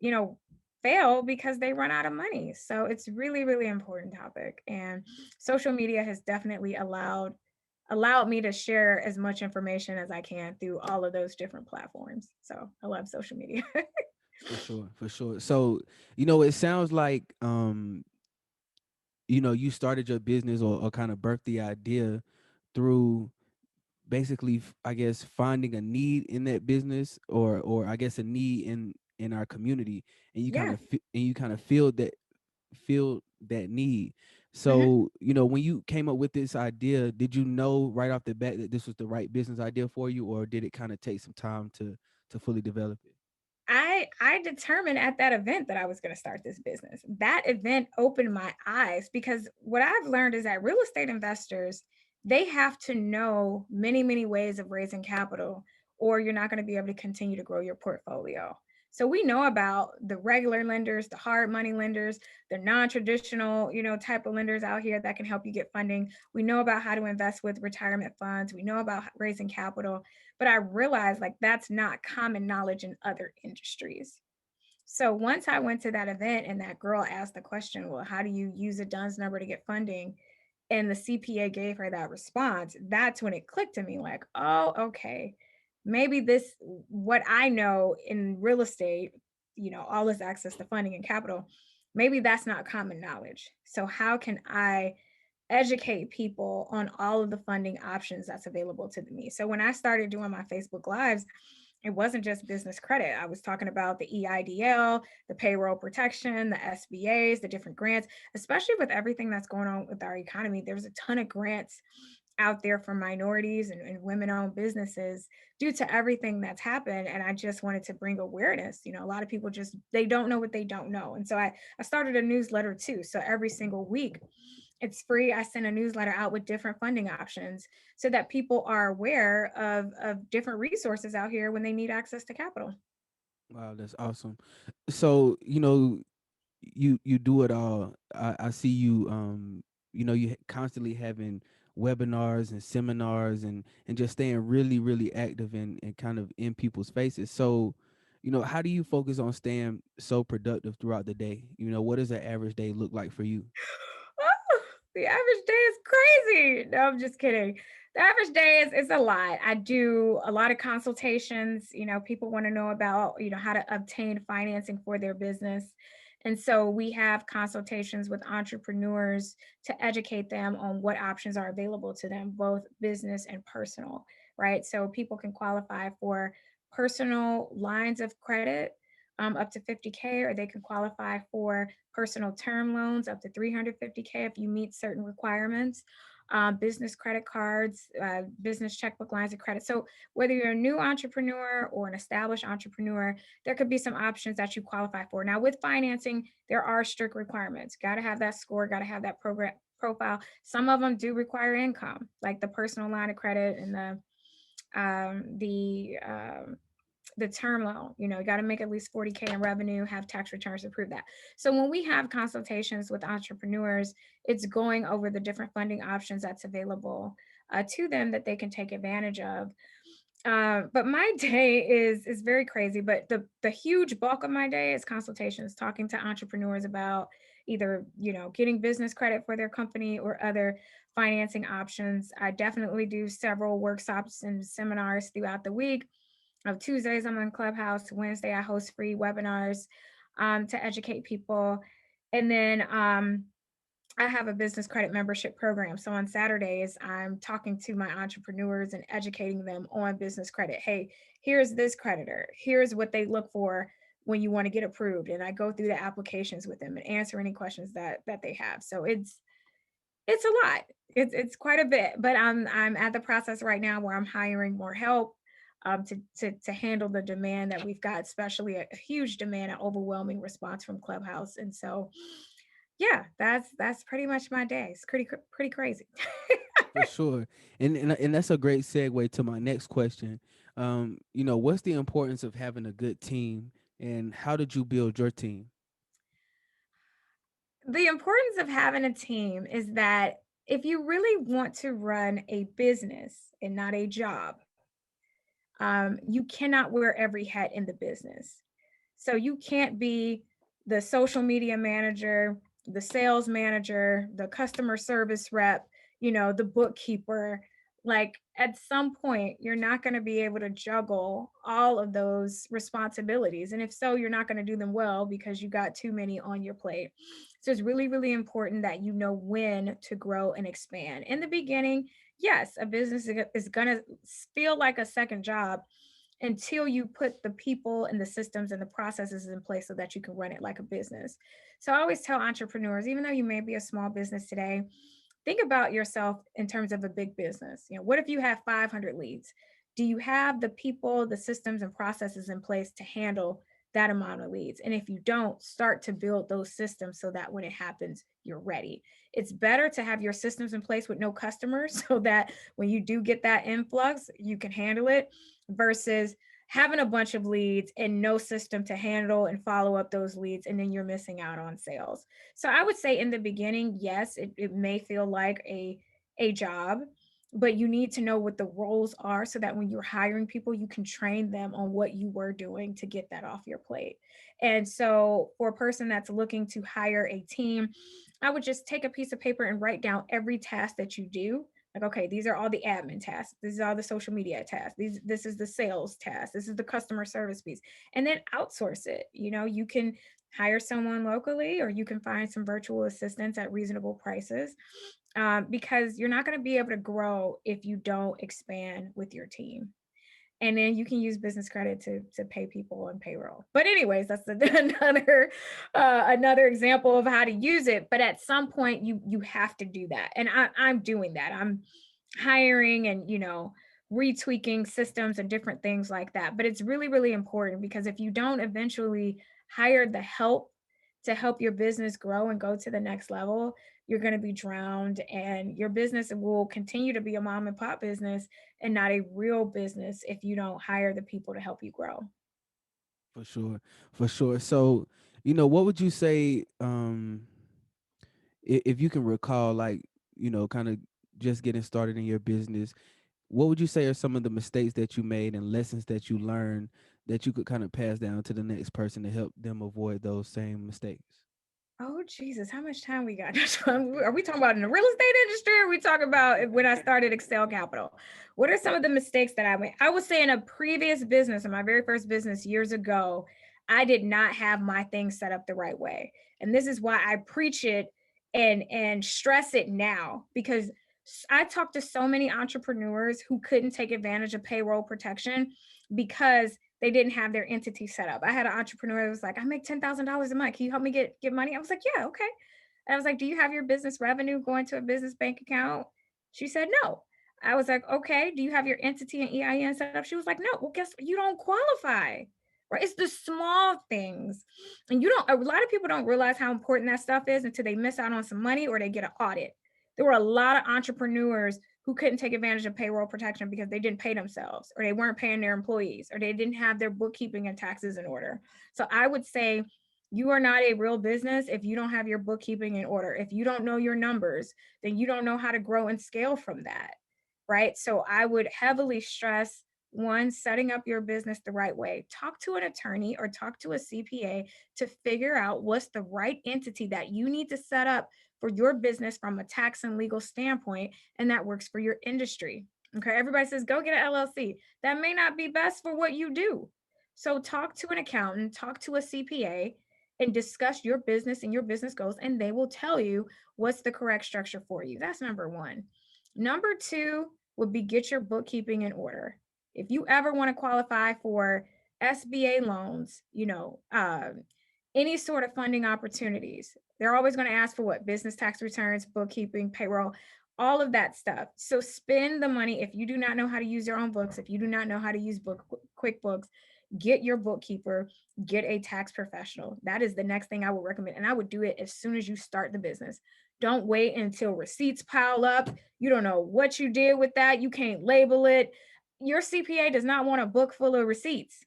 you know, fail because they run out of money. So it's really, really important topic. And social media has definitely allowed me to share as much information as I can through all of those different platforms. So I love social media. For sure, for sure. So, it sounds like you started your business or kind of birthed the idea through basically I guess finding a need in that business or I guess a need in our community, and you kind Yeah. of and you kind of feel that need. Mhm. So, when you came up with this idea, did you know right off the bat that this was the right business idea for you, or did it kind of take some time to fully develop it? I determined at that event that I was going to start this business. That event opened my eyes because what I've learned is that real estate investors, they have to know many, many ways of raising capital, or you're not going to be able to continue to grow your portfolio. So we know about the regular lenders, the hard money lenders, the non-traditional, type of lenders out here that can help you get funding. We know about how to invest with retirement funds. We know about raising capital, but I realized like that's not common knowledge in other industries. So once I went to that event and that girl asked the question, well, how do you use a DUNS number to get funding? And the CPA gave her that response, that's when it clicked to me like, oh, okay, maybe this, what I know in real estate, all this access to funding and capital, maybe that's not common knowledge. So how can I educate people on all of the funding options that's available to me? So when I started doing my Facebook Lives, it wasn't just business credit. I was talking about the EIDL, the payroll protection, the SBAs, the different grants, especially with everything that's going on with our economy. There's a ton of grants out there for minorities and women owned businesses due to everything that's happened. And I just wanted to bring awareness. A lot of people just, they don't know what they don't know. And so I started a newsletter too. So every single week, it's free. I send a newsletter out with different funding options so that people are aware of different resources out here when they need access to capital. Wow, that's awesome. So, you do it all. I see you you constantly having webinars and seminars and just staying really really active and kind of in people's faces. So, how do you focus on staying so productive throughout the day? What does an average day look like for you? Oh, the average day is crazy. No, I'm just kidding. The average day is a lot. I do a lot of consultations. People want to know about, how to obtain financing for their business. And so we have consultations with entrepreneurs to educate them on what options are available to them, both business and personal, right? So people can qualify for personal lines of credit up to 50K, or they can qualify for personal term loans up to 350K if you meet certain requirements, business credit cards, business checkbook lines of credit. So whether you're a new entrepreneur or an established entrepreneur, there could be some options that you qualify for. Now with financing, there are strict requirements. Got to have that score, got to have that program profile. Some of them do require income, like the personal line of credit and the term loan. You got to make at least 40K in revenue, have tax returns to prove that. So when we have consultations with entrepreneurs, it's going over the different funding options that's available to them that they can take advantage of. But my day is very crazy. But the huge bulk of my day is consultations, talking to entrepreneurs about either getting business credit for their company or other financing options. I definitely do several workshops and seminars throughout the week. Of Tuesdays, I'm on Clubhouse. Wednesday, I host free webinars to educate people, and then I have a business credit membership program. So on Saturdays, I'm talking to my entrepreneurs and educating them on business credit. Hey, here's this creditor. Here's what they look for when you want to get approved. And I go through the applications with them and answer any questions that they have. So it's a lot. It's quite a bit, but I'm at the process right now where I'm hiring more help to handle the demand that we've got, especially a huge demand, an overwhelming response from Clubhouse. And so yeah, that's pretty much my day. It's pretty crazy. For sure. And that's a great segue to my next question. What's the importance of having a good team, and how did you build your team? The importance of having a team is that if you really want to run a business and not a job, you cannot wear every hat in the business. So you can't be the social media manager, the sales manager, the customer service rep, the bookkeeper. Like at some point, you're not going to be able to juggle all of those responsibilities. And if so, you're not going to do them well because you got too many on your plate. So it's really, really important that you know when to grow and expand. In the beginning, yes, a business is going to feel like a second job until you put the people and the systems and the processes in place so that you can run it like a business. So I always tell entrepreneurs, even though you may be a small business today, think about yourself in terms of a big business. What if you have 500 leads? Do you have the people, the systems, and processes in place to handle that amount of leads? And if you don't, start to build those systems so that when it happens, you're ready. It's better to have your systems in place with no customers so that when you do get that influx, you can handle it versus having a bunch of leads and no system to handle and follow up those leads, and then you're missing out on sales. So I would say in the beginning, yes, it may feel like a job, but you need to know what the roles are so that when you're hiring people, you can train them on what you were doing to get that off your plate. And so for a person that's looking to hire a team, I would just take a piece of paper and write down every task that you do. Like, okay, these are all the admin tasks. These are all the social media tasks. This is the sales task. This is the customer service piece. And then outsource it. You can hire someone locally, or you can find some virtual assistants at reasonable prices, because you're not going to be able to grow if you don't expand with your team. And then you can use business credit to pay people on payroll. But anyways, that's another example of how to use it. But at some point, you have to do that, and I'm doing that. I'm hiring and retweaking systems and different things like that. But it's really, really important, because if you don't eventually hire the help to help your business grow and go to the next level, you're going to be drowned, and your business will continue to be a mom and pop business and not a real business if you don't hire the people to help you grow. For sure. For sure. So, what would you say, if you can recall, like, kind of just getting started in your business, what would you say are some of the mistakes that you made and lessons that you learned that you could kind of pass down to the next person to help them avoid those same mistakes? Oh Jesus, how much time we got? Are we talking about in the real estate industry? Or are we talking about when I started Excel Capital? What are some of the mistakes that I made? I would say in a previous business, in my very first business years ago, I did not have my things set up the right way. And this is why I preach it and stress it now, because I talked to so many entrepreneurs who couldn't take advantage of payroll protection because they didn't have their entity set up. I had an entrepreneur that was like, I make $10,000 a month. Can you help me get money? I was like, yeah, okay. And I was like, do you have your business revenue going to a business bank account? She said, no. I was like, okay. Do you have your entity and EIN set up? She was like, no. Well, guess what? You don't qualify. Right? It's the small things. And a lot of people don't realize how important that stuff is until they miss out on some money or they get an audit. There were a lot of entrepreneurs who couldn't take advantage of payroll protection because they didn't pay themselves, or they weren't paying their employees, or they didn't have their bookkeeping and taxes in order. So I would say you are not a real business if you don't have your bookkeeping in order. If you don't know your numbers, then you don't know how to grow and scale from that. Right. So I would heavily stress one, setting up your business the right way. Talk to an attorney or talk to a CPA to figure out what's the right entity that you need to set up for your business from a tax and legal standpoint, and that works for your industry. Okay, everybody says go get an LLC. That may not be best for what you do. So talk to an accountant, talk to a CPA, and discuss your business and your business goals, and they will tell you what's the correct structure for you. That's number one. Number two would be get your bookkeeping in order. If you ever want to qualify for SBA loans, any sort of funding opportunities, they're always going to ask for what? Business tax returns, bookkeeping, payroll, all of that stuff. So spend the money. If you do not know how to use your own books, if you do not know how to use QuickBooks, get your bookkeeper, get a tax professional. That is the next thing I would recommend. And I would do it as soon as you start the business. Don't wait until receipts pile up. You don't know what you did with that. You can't label it. Your CPA does not want a book full of receipts.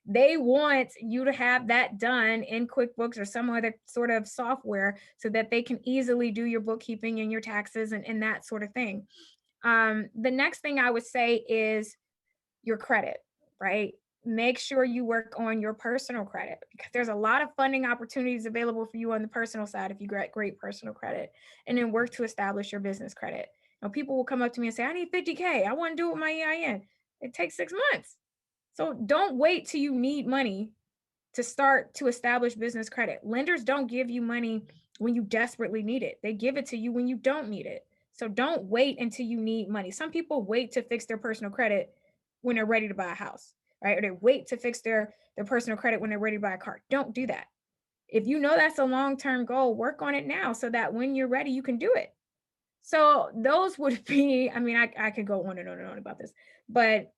They want you to have that done in QuickBooks or some other sort of software so that they can easily do your bookkeeping and your taxes and that sort of thing. The next thing I would say is your credit, right? Make sure you work on your personal credit because there's a lot of funding opportunities available for you on the personal side if you get great personal credit, and then work to establish your business credit. Now, people will come up to me and say, I need 50K. I want to do it with my EIN. It takes 6 months. So don't wait till you need money to start to establish business credit. Lenders don't give you money when you desperately need it. They give it to you when you don't need it. So don't wait until you need money. Some people wait to fix their personal credit when they're ready to buy a house, right? Or they wait to fix their personal credit when they're ready to buy a car. Don't do that. If you know that's a long-term goal, work on it now so that when you're ready, you can do it. So those would be, I mean, I could go on and on and on about this, but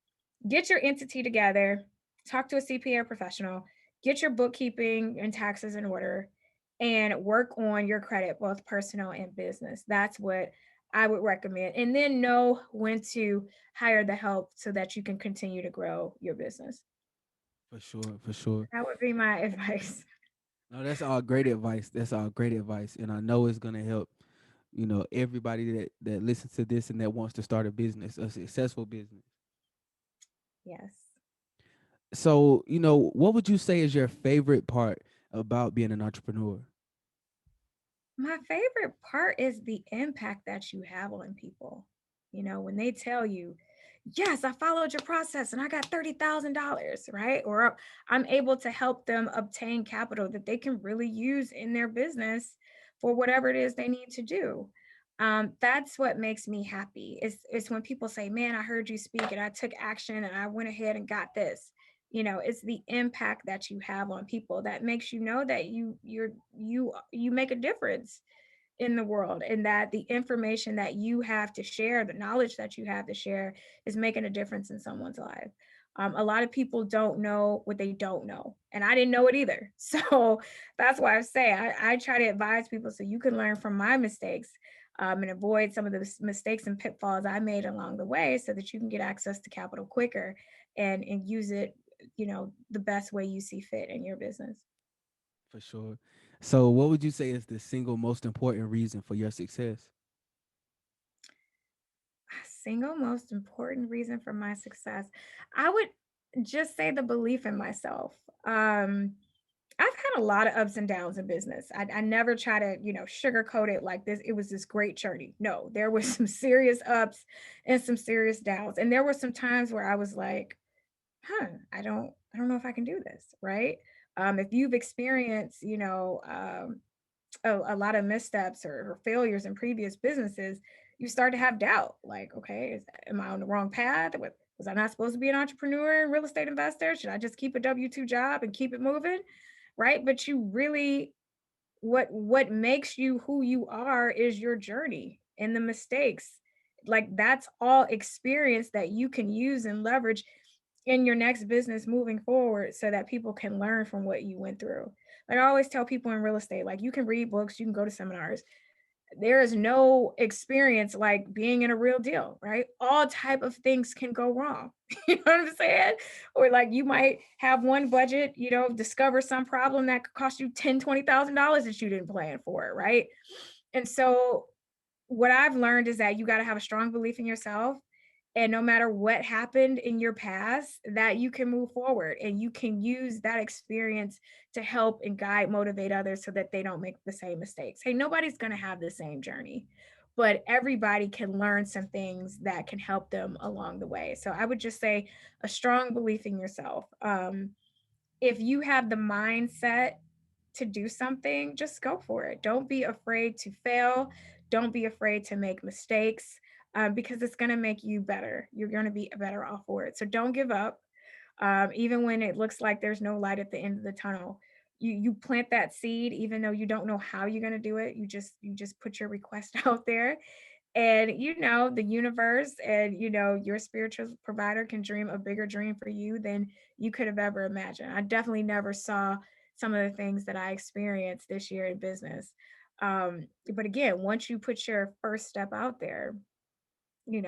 get your entity together, talk to a CPA professional, get your bookkeeping and taxes in order, and work on your credit, both personal and business. That's what I would recommend. And then know when to hire the help so that you can continue to grow your business. For sure, for sure. That would be my advice. No, that's all great advice. That's all great advice, and I know it's gonna help. Everybody that listens to this and that wants to start a business, a successful business. Yes. So, what would you say is your favorite part about being an entrepreneur? My favorite part is the impact that you have on people. When they tell you, yes, I followed your process and I got $30,000, right? Or I'm able to help them obtain capital that they can really use in their business for whatever it is they need to do. That's what makes me happy. It's when people say, man, I heard you speak and I took action and I went ahead and got this. It's the impact that you have on people that makes you know that you make a difference in the world, and that the information that you have to share, the knowledge that you have to share, is making a difference in someone's life. A lot of people don't know what they don't know, and I didn't know it either. So that's why I say I try to advise people so you can learn from my mistakes, and avoid some of the mistakes and pitfalls I made along the way, so that you can get access to capital quicker and use it, the best way you see fit in your business. For sure. So, what would you say is the single most important reason for your success? Single most important reason for my success, I would just say the belief in myself. I've had a lot of ups and downs in business. I never try to, sugarcoat it like this. It was this great journey. No, there was some serious ups and some serious downs. And there were some times where I was like, I don't know if I can do this, right? If you've experienced, a lot of missteps or failures in previous businesses, you start to have doubt. Like, okay, am I on the wrong path? Was I not supposed to be an entrepreneur and real estate investor? Should I just keep a W-2 job and keep it moving? Right. But you really, what makes you who you are is your journey and the mistakes. Like that's all experience that you can use and leverage in your next business moving forward so that people can learn from what you went through. Like I always tell people in real estate, like you can read books, you can go to seminars. There is no experience like being in a real deal, right? All type of things can go wrong. You know what I'm saying? Or like you might have one budget, discover some problem that could cost you $10,000, $20,000 that you didn't plan for it, right? And so what I've learned is that you got to have a strong belief in yourself, And no matter what happened in your past, that you can move forward and you can use that experience to help and guide, motivate others so that they don't make the same mistakes. Hey, nobody's going to have the same journey, but everybody can learn some things that can help them along the way. So I would just say a strong belief in yourself. If you have the mindset to do something, just go for it. Don't be afraid to fail. Don't be afraid to make mistakes, because it's going to make you better. You're going to be better off for it. So don't give up, even when it looks like there's no light at the end of the tunnel. You plant that seed, even though you don't know how you're going to do it. You just put your request out there, and the universe and your spiritual provider can dream a bigger dream for you than you could have ever imagined. I definitely never saw some of the things that I experienced this year in business. But again, once you put your first step out there, you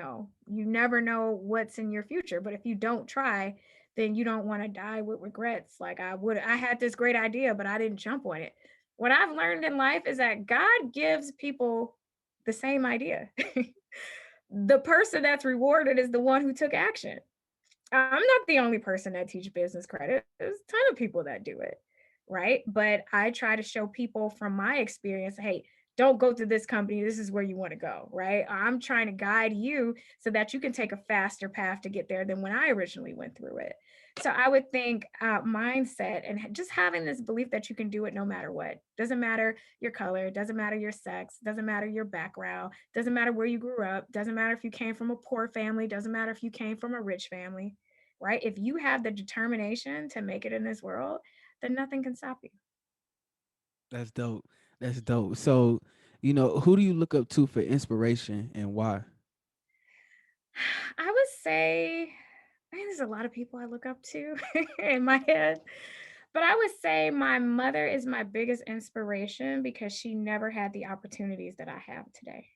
never know what's in your future. But if you don't try, then you don't want to die with regrets. Like I had this great idea, but I didn't jump on it. What I've learned in life is that God gives people the same idea. The person that's rewarded is the one who took action. I'm not the only person that teach business credit. There's a ton of people that do it, right? But I try to show people from my experience, hey, don't go to this company. This is where you want to go, right? I'm trying to guide you so that you can take a faster path to get there than when I originally went through it. So I would think mindset and just having this belief that you can do it no matter what. Doesn't matter your color, doesn't matter your sex, doesn't matter your background, doesn't matter where you grew up, doesn't matter if you came from a poor family, doesn't matter if you came from a rich family, right? If you have the determination to make it in this world, then nothing can stop you. That's dope. That's dope. So, who do you look up to for inspiration and why? I would say, I mean, there's a lot of people I look up to in my head, but I would say my mother is my biggest inspiration because she never had the opportunities that I have today.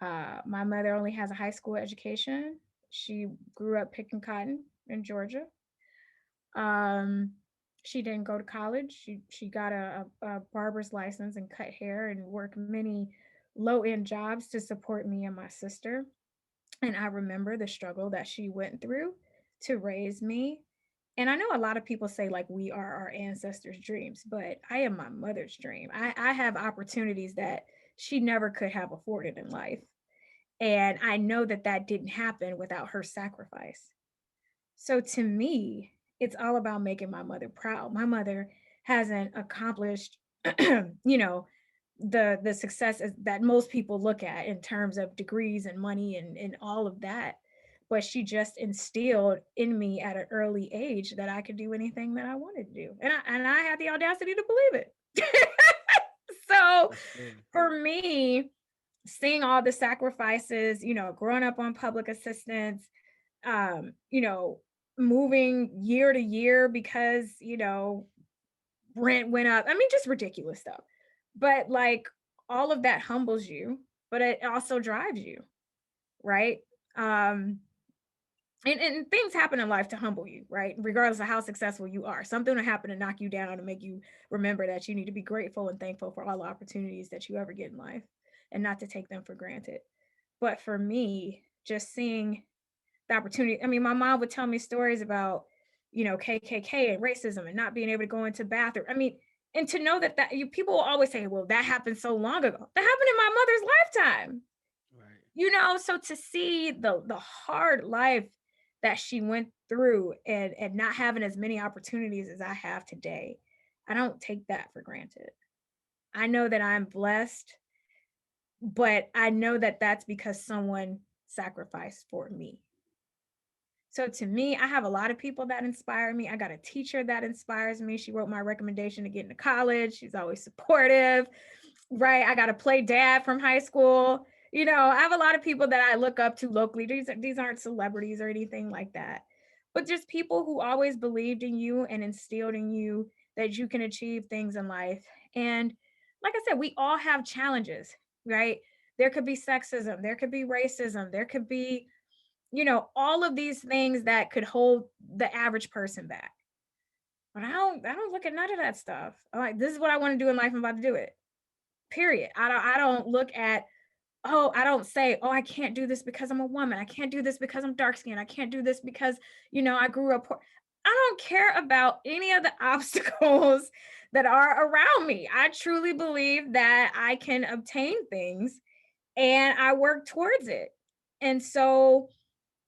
My mother only has a high school education. She grew up picking cotton in Georgia. Um, she didn't go to college. She got a barber's license and cut hair and worked many low end jobs to support me and my sister. And I remember the struggle that she went through to raise me. And I know a lot of people say like we are our ancestors' dreams, but I am my mother's dream. I have opportunities that she never could have afforded in life. And I know that that didn't happen without her sacrifice. So to me, it's all about making my mother proud. My mother hasn't accomplished, you know, the success that most people look at in terms of degrees and money and all of that. But she just instilled in me at an early age that I could do anything that I wanted to do. And I had the audacity to believe it. So For sure. for me, seeing all the sacrifices, growing up on public assistance, um, you know, moving year to year because, rent went up. I mean, just ridiculous stuff. But like all of that humbles you, but it also drives you, right? Um, and things happen in life to humble you, right? Regardless of how successful you are. Something will happen to knock you down and make you remember that you need to be grateful and thankful for all the opportunities that you ever get in life and not to take them for granted. But for me, just seeing the opportunity. I mean, my mom would tell me stories about, KKK and racism and not being able to go into bathroom. I mean, and to know that people will always say, well, that happened so long ago. That happened in my mother's lifetime. Right. So to see the hard life that she went through and not having as many opportunities as I have today, I don't take that for granted. I know that I'm blessed, but I know that that's because someone sacrificed for me. So to me, I have a lot of people that inspire me. I got a teacher that inspires me. She wrote my recommendation to get into college. She's always supportive, right? I got a play dad from high school. I have a lot of people that I look up to locally. These aren't celebrities or anything like that, but just people who always believed in you and instilled in you that you can achieve things in life. And like I said, we all have challenges, right? There could be sexism, there could be racism, there could be all of these things that could hold the average person back. But I don't look at none of that stuff. I'm like, this is what I want to do in life. I'm about to do it. Period. I don't look at, oh, I don't say, oh, I can't do this because I'm a woman. I can't do this because I'm dark skinned. I can't do this because, I grew up poor. I don't care about any of the obstacles that are around me. I truly believe that I can obtain things and I work towards it. And so,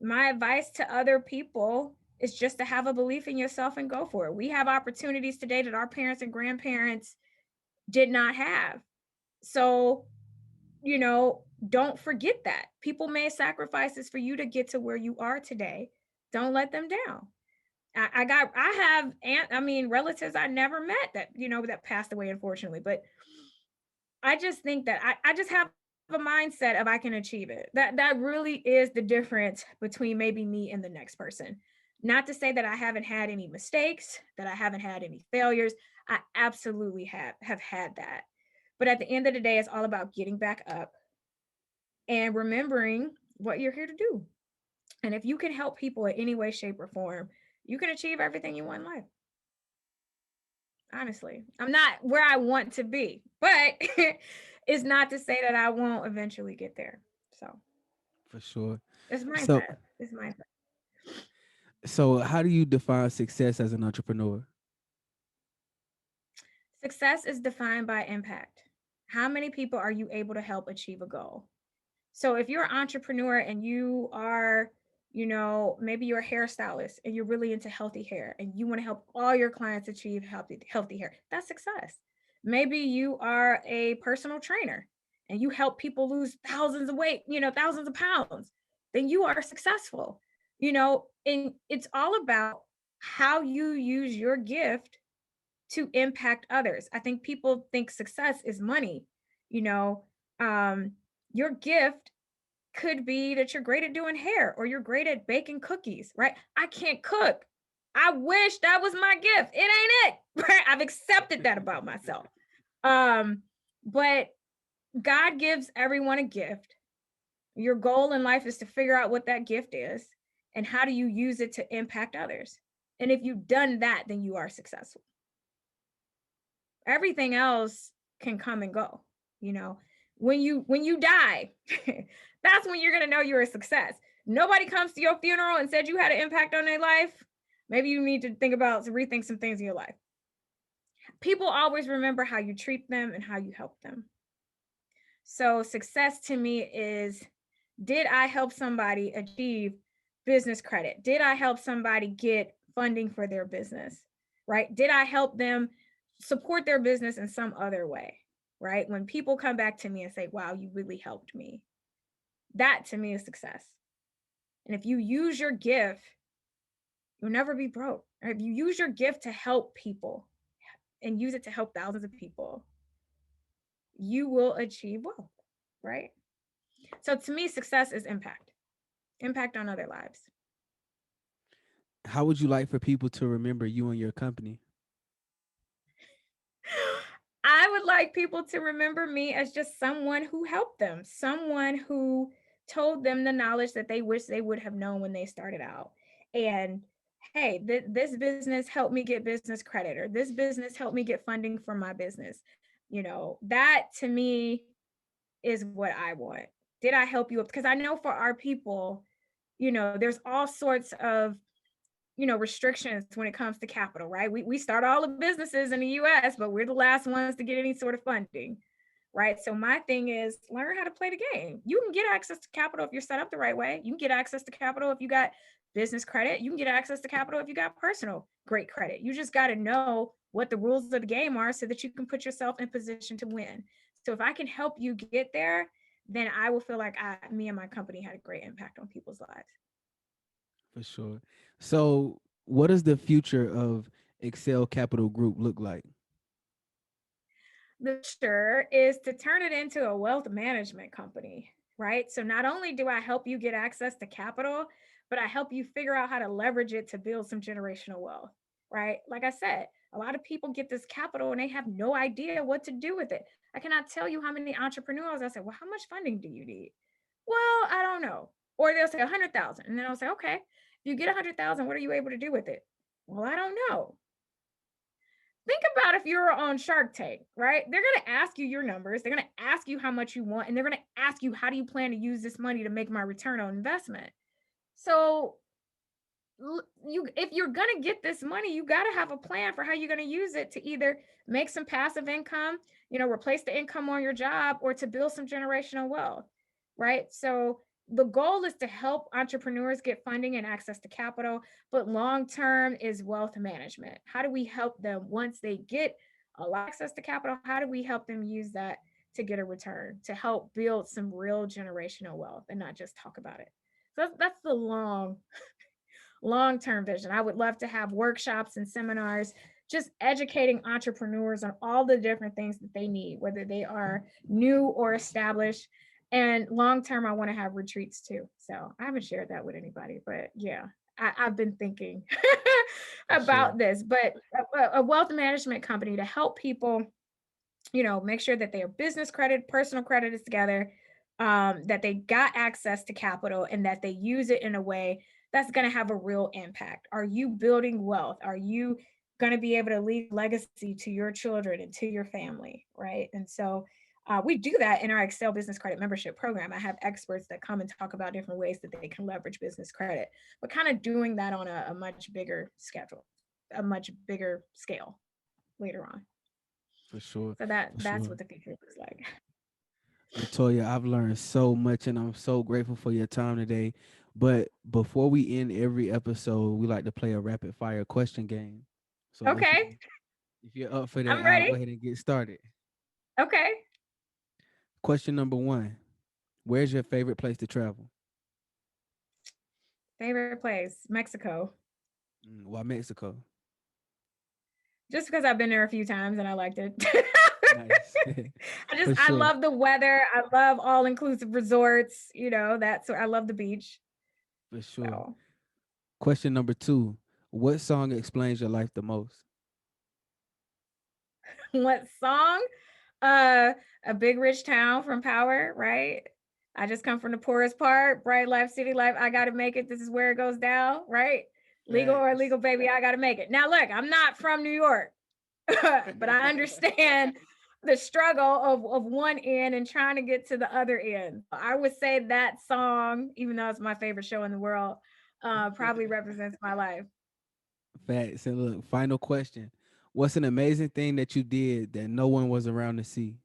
my advice to other people is just to have a belief in yourself and go for it. We have opportunities today that our parents and grandparents did not have. So, don't forget that. People made sacrifices for you to get to where you are today. Don't let them down. I have relatives I never met that, that passed away, unfortunately. But I just think that I just have a mindset of I can achieve it. That really is the difference between maybe me and the next person. Not to say that I haven't had any mistakes, that I haven't had any failures. I absolutely have had that. But at the end of the day, it's all about getting back up and remembering what you're here to do. And if you can help people in any way, shape, or form, you can achieve everything you want in life. Honestly, I'm not where I want to be, but it's not to say that I won't eventually get there. So For sure. it's So mindset. It's mindset. so how do you define success as an entrepreneur? Success is defined by impact. How many people are you able to help achieve a goal? So if you're an entrepreneur and you are, maybe you're a hairstylist and you're really into healthy hair and you want to help all your clients achieve healthy hair, that's success. Maybe you are a personal trainer and you help people lose thousands of weight, thousands of pounds, then you are successful. And it's all about how you use your gift to impact others. I think people think success is money. You know, um, your gift could be that you're great at doing hair or you're great at baking cookies, right? I can't cook. I wish that was my gift. It ain't it, right? I've accepted that about myself. Um, but God gives everyone a gift. Your goal in life is to figure out what that gift is and how do you use it to impact others. And if you've done that, then you are successful. Everything else can come and go. You know, when you die, that's when you're gonna know you're a success. Nobody comes to your funeral and said you had an impact on their life. Maybe you need to think about to rethink some things in your life. People always remember how you treat them and how you help them. So success to me is, did I help somebody achieve business credit? Did I help somebody get funding for their business? Right? Did I help them support their business in some other way? Right? When people come back to me and say, wow, you really helped me, that to me is success. And if you use your gift, you'll never be broke. Or if you use your gift to help people and use it to help thousands of people, you will achieve wealth, right? So to me, success is impact on other lives. How would you like for people to remember you and your company? I would like people to remember me as just someone who helped them, someone who told them the knowledge that they wish they would have known when they started out. And hey, this business helped me get business credit, or this business helped me get funding for my business. That to me is what I want. Did I help you? Because I know for our people, there's all sorts of restrictions when it comes to capital, right? We start all the businesses in the US, but we're the last ones to get any sort of funding, right? So my thing is learn how to play the game. You can get access to capital if you're set up the right way. You can get access to capital if you got business credit. You can get access to capital if you got personal great credit. You just got to know what the rules of the game are so that you can put yourself in position to win. So if I can help you get there, then I will feel like me and my company had a great impact on people's lives. For sure. So, what does the future of Excel Capital Group look like? The future is to turn it into a wealth management company, right? So not only do I help you get access to capital, but I help you figure out how to leverage it to build some generational wealth, right? Like I said, a lot of people get this capital and they have no idea what to do with it. I cannot tell you how many entrepreneurs I say, well, how much funding do you need? Well, I don't know. Or they'll say 100,000. And then I'll say, okay, if you get 100,000, what are you able to do with it? Well, I don't know. think about if you're on Shark Tank, right? They're going to ask you your numbers. They're going to ask you how much you want, and they're going to ask you, how do you plan to use this money to make my return on investment? So you, if you're going to get this money, you got to have a plan for how you're going to use it to either make some passive income, replace the income on your job, or to build some generational wealth, right? So the goal is to help entrepreneurs get funding and access to capital, but long term is wealth management. How do we help them once they get a lot of access to capital? How do we help them use that to get a return, to help build some real generational wealth and not just talk about it? So that's the long-term vision. I would love to have workshops and seminars just educating entrepreneurs on all the different things that they need, whether they are new or established. And long term, I want to have retreats too. So I haven't shared that with anybody, but yeah, I've been thinking For sure. about this. But a wealth management company to help people, make sure that their business credit, personal credit is together, that they got access to capital, and that they use it in a way that's going to have a real impact. Are you building wealth? Are you going to be able to leave legacy to your children and to your family? Right. And so we do that in our Excel Business Credit Membership Program. I have experts that come and talk about different ways that they can leverage business credit, but kind of doing that on a much bigger schedule, a much bigger scale later on. For sure. So that For that's sure. what the future looks like. Latoya, I've learned so much and I'm so grateful for your time today. But before we end every episode, we like to play a rapid fire question game. So Okay, if you're up for that, I'm I'll go ready. ahead and get started. Okay. Question number one. Where's your favorite place to travel? Favorite place, Mexico. Why Mexico? Just because I've been there a few times and I liked it. Nice. For I sure. love the weather. I love all inclusive resorts. That's I love the beach. For sure. So, Question number two. What song explains your life the most? what song? Uh, a big rich town from Power, right? I just come from the poorest part, bright life, city life. I got to make it. This is where it goes down, right? Legal or Facts. illegal, baby. I got to make it. Now, look, I'm not from New York. But I understand the struggle of one end and trying to get to the other end. I would say that song, even though it's my favorite show in the world, probably represents my life. Facts. And look, final question. What's an amazing thing that you did that no one was around to see?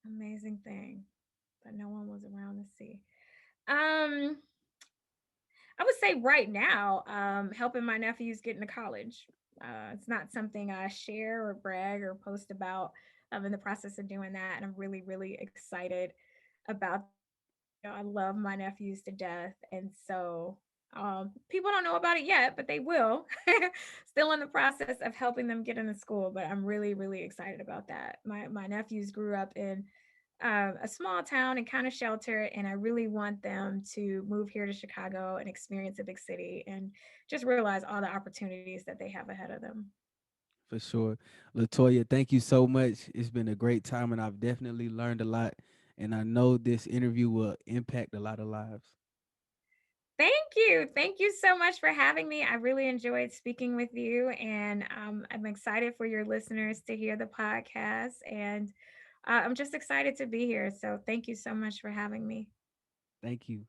Amazing thing, but no one was around to see. Um, I would say right now, helping my nephews get into college. It's not something I share or brag or post about. I'm in the process of doing that, and I'm really, really excited about that. I love my nephews to death, and so people don't know about it yet, but they will. Still in the process of helping them get into school, but I'm really, really excited about that. My nephews grew up in a small town and kind of sheltered. And I really want them to move here to Chicago and experience a big city and just realize all the opportunities that they have ahead of them. For sure. Latoya, thank you so much. It's been a great time and I've definitely learned a lot. And I know this interview will impact a lot of lives. Thank you. Thank you so much for having me. I really enjoyed speaking with you, and I'm excited for your listeners to hear the podcast. And I'm just excited to be here. So, thank you so much for having me. Thank you.